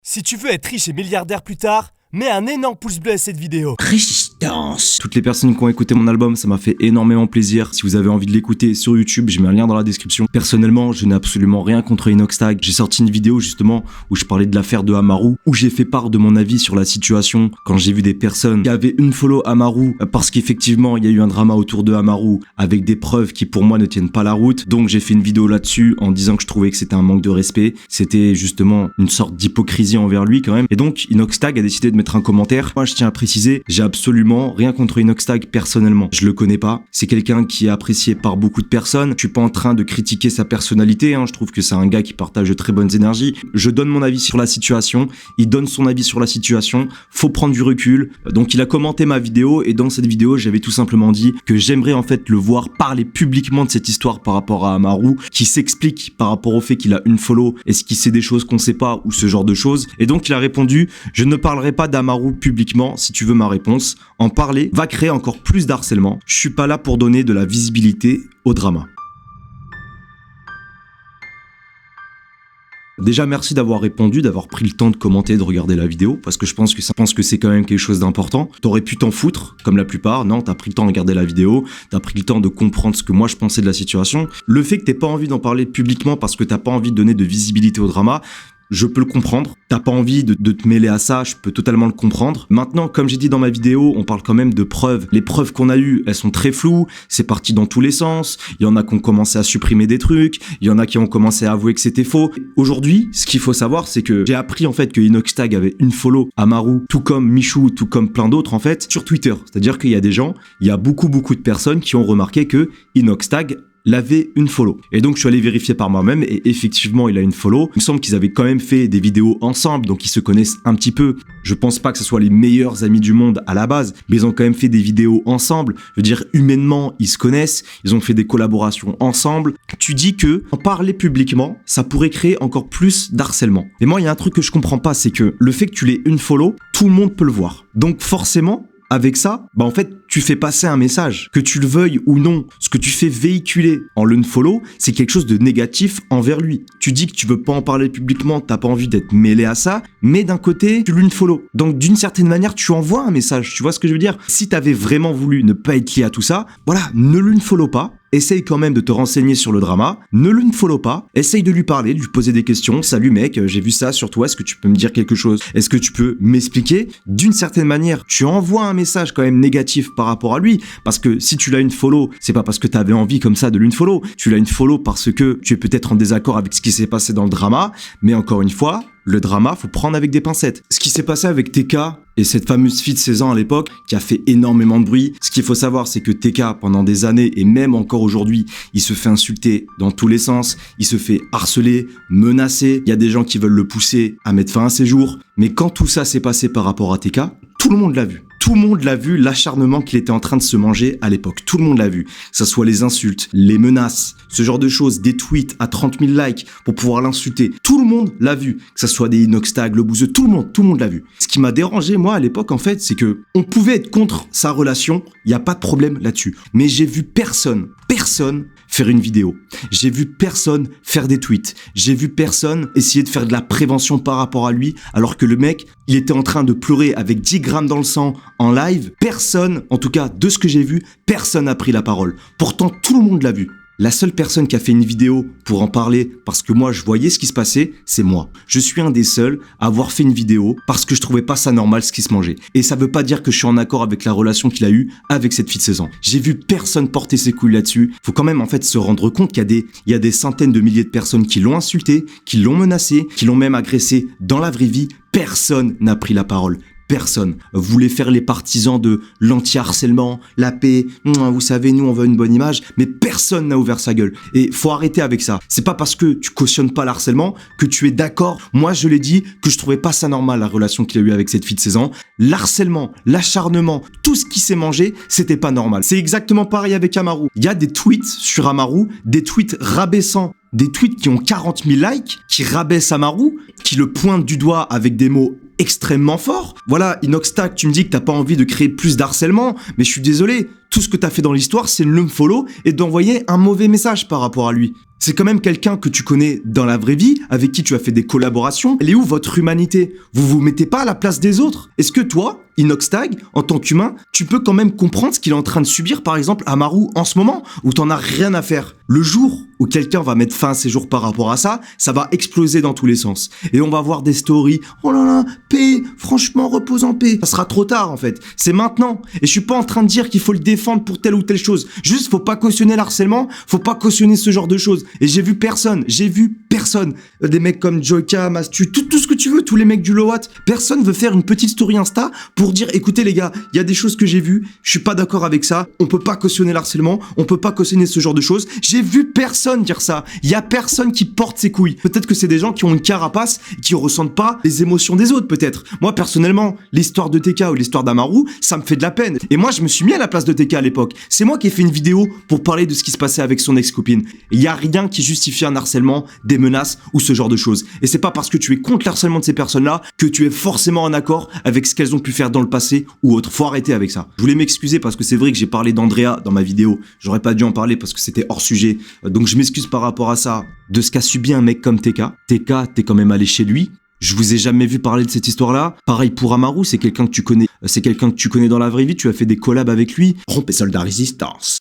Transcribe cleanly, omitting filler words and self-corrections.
Si tu veux être riche et milliardaire plus tard, mets un énorme pouce bleu à cette vidéo. Résistance. Toutes les personnes qui ont écouté mon album, ça m'a fait énormément plaisir. Si vous avez envie de l'écouter sur YouTube, je mets un lien dans la description. Personnellement, je n'ai absolument rien contre Inoxtag. J'ai sorti une vidéo justement où je parlais de l'affaire de Amaru, où j'ai fait part de mon avis sur la situation quand j'ai vu des personnes qui avaient unfollow Amaru parce qu'effectivement, il y a eu un drama autour de Amaru avec des preuves qui pour moi ne tiennent pas la route. Donc j'ai fait une vidéo là-dessus en disant que je trouvais que c'était un manque de respect. C'était justement une sorte d'hypocrisie envers lui quand même. Et donc Inoxtag a décidé de mettre un commentaire. Moi, je tiens à préciser, j'ai absolument rien contre Inoxtag personnellement. Je le connais pas. C'est quelqu'un qui est apprécié par beaucoup de personnes. Je suis pas en train de critiquer sa personnalité, hein. Je trouve que c'est un gars qui partage de très bonnes énergies. Je donne mon avis sur la situation. Il donne son avis sur la situation. Faut prendre du recul. Donc, il a commenté ma vidéo et dans cette vidéo, j'avais tout simplement dit que j'aimerais en fait le voir parler publiquement de cette histoire par rapport à Amaru, qui s'explique par rapport au fait qu'il a unfollow. Est-ce qu'il sait des choses qu'on sait pas ou ce genre de choses. Et donc, il a répondu, je ne parlerai pas d'Amaru publiquement, si tu veux ma réponse. En parler va créer encore plus d'harcèlement. Je suis pas là pour donner de la visibilité au drama. Déjà, merci d'avoir répondu, d'avoir pris le temps de commenter, de regarder la vidéo, parce que je pense que c'est quand même quelque chose d'important. T'aurais pu t'en foutre, comme la plupart. Non, t'as pris le temps de regarder la vidéo, t'as pris le temps de comprendre ce que moi je pensais de la situation. Le fait que t'aies pas envie d'en parler publiquement parce que t'as pas envie de donner de visibilité au drama, je peux le comprendre. T'as pas envie de te mêler à ça, je peux totalement le comprendre. Maintenant, comme j'ai dit dans ma vidéo, on parle quand même de preuves. Les preuves qu'on a eues, elles sont très floues. C'est parti dans tous les sens. Il y en a qui ont commencé à supprimer des trucs. Il y en a qui ont commencé à avouer que c'était faux. Aujourd'hui, ce qu'il faut savoir, c'est que j'ai appris en fait que Inoxtag avait unfollow Amaru, tout comme Michou, tout comme plein d'autres en fait, sur Twitter. C'est-à-dire qu'il y a des gens, il y a beaucoup de personnes qui ont remarqué que Inoxtag l'avait unfollow. Et donc je suis allé vérifier par moi-même et effectivement il a unfollow. Il me semble qu'ils avaient quand même fait des vidéos ensemble, donc ils se connaissent un petit peu. Je pense pas que ce soit les meilleurs amis du monde à la base, mais ils ont quand même fait des vidéos ensemble. Je veux dire, humainement, ils se connaissent, ils ont fait des collaborations ensemble. Tu dis que en parler publiquement, ça pourrait créer encore plus d'harcèlement. Et moi, il y a un truc que je comprends pas, c'est que le fait que tu l'aies unfollow, tout le monde peut le voir. Donc forcément, avec ça, en fait, tu fais passer un message. Que tu le veuilles ou non, ce que tu fais véhiculer en l'unfollow, c'est quelque chose de négatif envers lui. Tu dis que tu veux pas en parler publiquement, t'as pas envie d'être mêlé à ça, mais d'un côté, tu l'unfollow. Donc, d'une certaine manière, tu envoies un message. Tu vois ce que je veux dire? Si t'avais vraiment voulu ne pas être lié à tout ça, voilà, ne l'unfollow pas. Essaye quand même de te renseigner sur le drama, ne l'unfollow pas, essaye de lui parler, de lui poser des questions. Salut mec, j'ai vu ça sur toi, est-ce que tu peux me dire quelque chose? Est-ce que tu peux m'expliquer? D'une certaine manière, tu envoies un message quand même négatif par rapport à lui, parce que si tu l'as unfollow, c'est pas parce que tu avais envie comme ça de l'unfollow, tu l'as unfollow parce que tu es peut-être en désaccord avec ce qui s'est passé dans le drama, mais encore une fois, le drama, faut prendre avec des pincettes. Ce qui s'est passé avec TK et cette fameuse fille de 16 ans à l'époque qui a fait énormément de bruit. Ce qu'il faut savoir, c'est que TK, pendant des années et même encore aujourd'hui, il se fait insulter dans tous les sens. Il se fait harceler, menacer. Il y a des gens qui veulent le pousser à mettre fin à ses jours. Mais quand tout ça s'est passé par rapport à TK, tout le monde l'a vu. Tout le monde l'a vu, l'acharnement qu'il était en train de se manger à l'époque. Tout le monde l'a vu. Que ça soit les insultes, les menaces, ce genre de choses, des tweets à 30 000 likes pour pouvoir l'insulter. Tout le monde l'a vu. Que ça soit des Inoxtag, le bouseux, tout le monde l'a vu. Ce qui m'a dérangé, moi, à l'époque, en fait, c'est que on pouvait être contre sa relation. Il n'y a pas de problème là-dessus. Mais j'ai vu personne faire une vidéo. J'ai vu personne faire des tweets. J'ai vu personne essayer de faire de la prévention par rapport à lui, alors que le mec, il était en train de pleurer avec 10 grammes dans le sang en live. Personne, en tout cas de ce que j'ai vu, personne n'a pris la parole. Pourtant, tout le monde l'a vu. La seule personne qui a fait une vidéo pour en parler, parce que moi je voyais ce qui se passait, c'est moi. Je suis un des seuls à avoir fait une vidéo parce que je trouvais pas ça normal ce qui se mangeait. Et ça veut pas dire que je suis en accord avec la relation qu'il a eue avec cette fille de 16 ans. J'ai vu personne porter ses couilles là-dessus. Faut quand même en fait se rendre compte qu'il y a des centaines de milliers de personnes qui l'ont insulté, qui l'ont menacé, qui l'ont même agressé dans la vraie vie. Personne n'a pris la parole. Personne voulait faire les partisans de l'anti-harcèlement, la paix, vous savez, nous on veut une bonne image, mais personne n'a ouvert sa gueule. Et faut arrêter avec ça. C'est pas parce que tu cautionnes pas l'harcèlement que tu es d'accord. Moi je l'ai dit que je trouvais pas ça normal la relation qu'il a eu avec cette fille de 16 ans. L'harcèlement, l'acharnement, tout ce qui s'est mangé, c'était pas normal. C'est exactement pareil avec Amaru. Il y a des tweets sur Amaru, des tweets rabaissants, des tweets qui ont 40 000 likes, qui rabaissent Amaru, qui le pointent du doigt avec des mots extrêmement forts. Voilà, Inoxtag, tu me dis que t'as pas envie de créer plus d'harcèlement, mais je suis désolé, tout ce que t'as fait dans l'histoire, c'est de l'unfollow et d'envoyer un mauvais message par rapport à lui. C'est quand même quelqu'un que tu connais dans la vraie vie, avec qui tu as fait des collaborations. Elle est où votre humanité? Vous vous mettez pas à la place des autres? Est-ce que toi, Inoxtag, en tant qu'humain, tu peux quand même comprendre ce qu'il est en train de subir, par exemple, Amaru en ce moment, où t'en as rien à faire? Le jour où quelqu'un va mettre fin à ses jours par rapport à ça, ça va exploser dans tous les sens. Et on va voir des stories, oh là là, paix, franchement, repose en paix. Ça sera trop tard, en fait. C'est maintenant. Et je suis pas en train de dire qu'il faut le défendre pour telle ou telle chose. Juste, faut pas cautionner l'harcèlement, faut pas cautionner ce genre de choses. Et j'ai vu personne. Des mecs comme Joyka, Mastu, tout ce que tu veux, tous les mecs du Lowat. Personne veut faire une petite story Insta pour dire, écoutez les gars, il y a des choses que j'ai vues, je suis pas d'accord avec ça, on peut pas cautionner l'harcèlement, on peut pas cautionner ce genre de choses. J'ai vu personne dire ça. Il y a personne qui porte ses couilles. Peut-être que c'est des gens qui ont une carapace et qui ressentent pas les émotions des autres, peut-être. Moi, personnellement, l'histoire de TK ou l'histoire d'Amaru, ça me fait de la peine. Et moi, je me suis mis à la place de TK à l'époque. C'est moi qui ai fait une vidéo pour parler de ce qui se passait avec son ex-copine. Il y a rien qui justifie un harcèlement, des menaces ou ce genre de choses. Et c'est pas parce que tu es contre le harcèlement de ces personnes-là que tu es forcément en accord avec ce qu'elles ont pu faire dans le passé ou autre. Faut arrêter avec ça. Je voulais m'excuser parce que c'est vrai que j'ai parlé d'Andrea dans ma vidéo. J'aurais pas dû en parler parce que c'était hors sujet. Donc je m'excuse par rapport à ça, de ce qu'a subi un mec comme TK. TK, t'es quand même allé chez lui. Je vous ai jamais vu parler de cette histoire-là. Pareil pour Amaru, c'est quelqu'un que tu connais. C'est quelqu'un que tu connais dans la vraie vie. Tu as fait des collabs avec lui. Rompe et soldat résistance.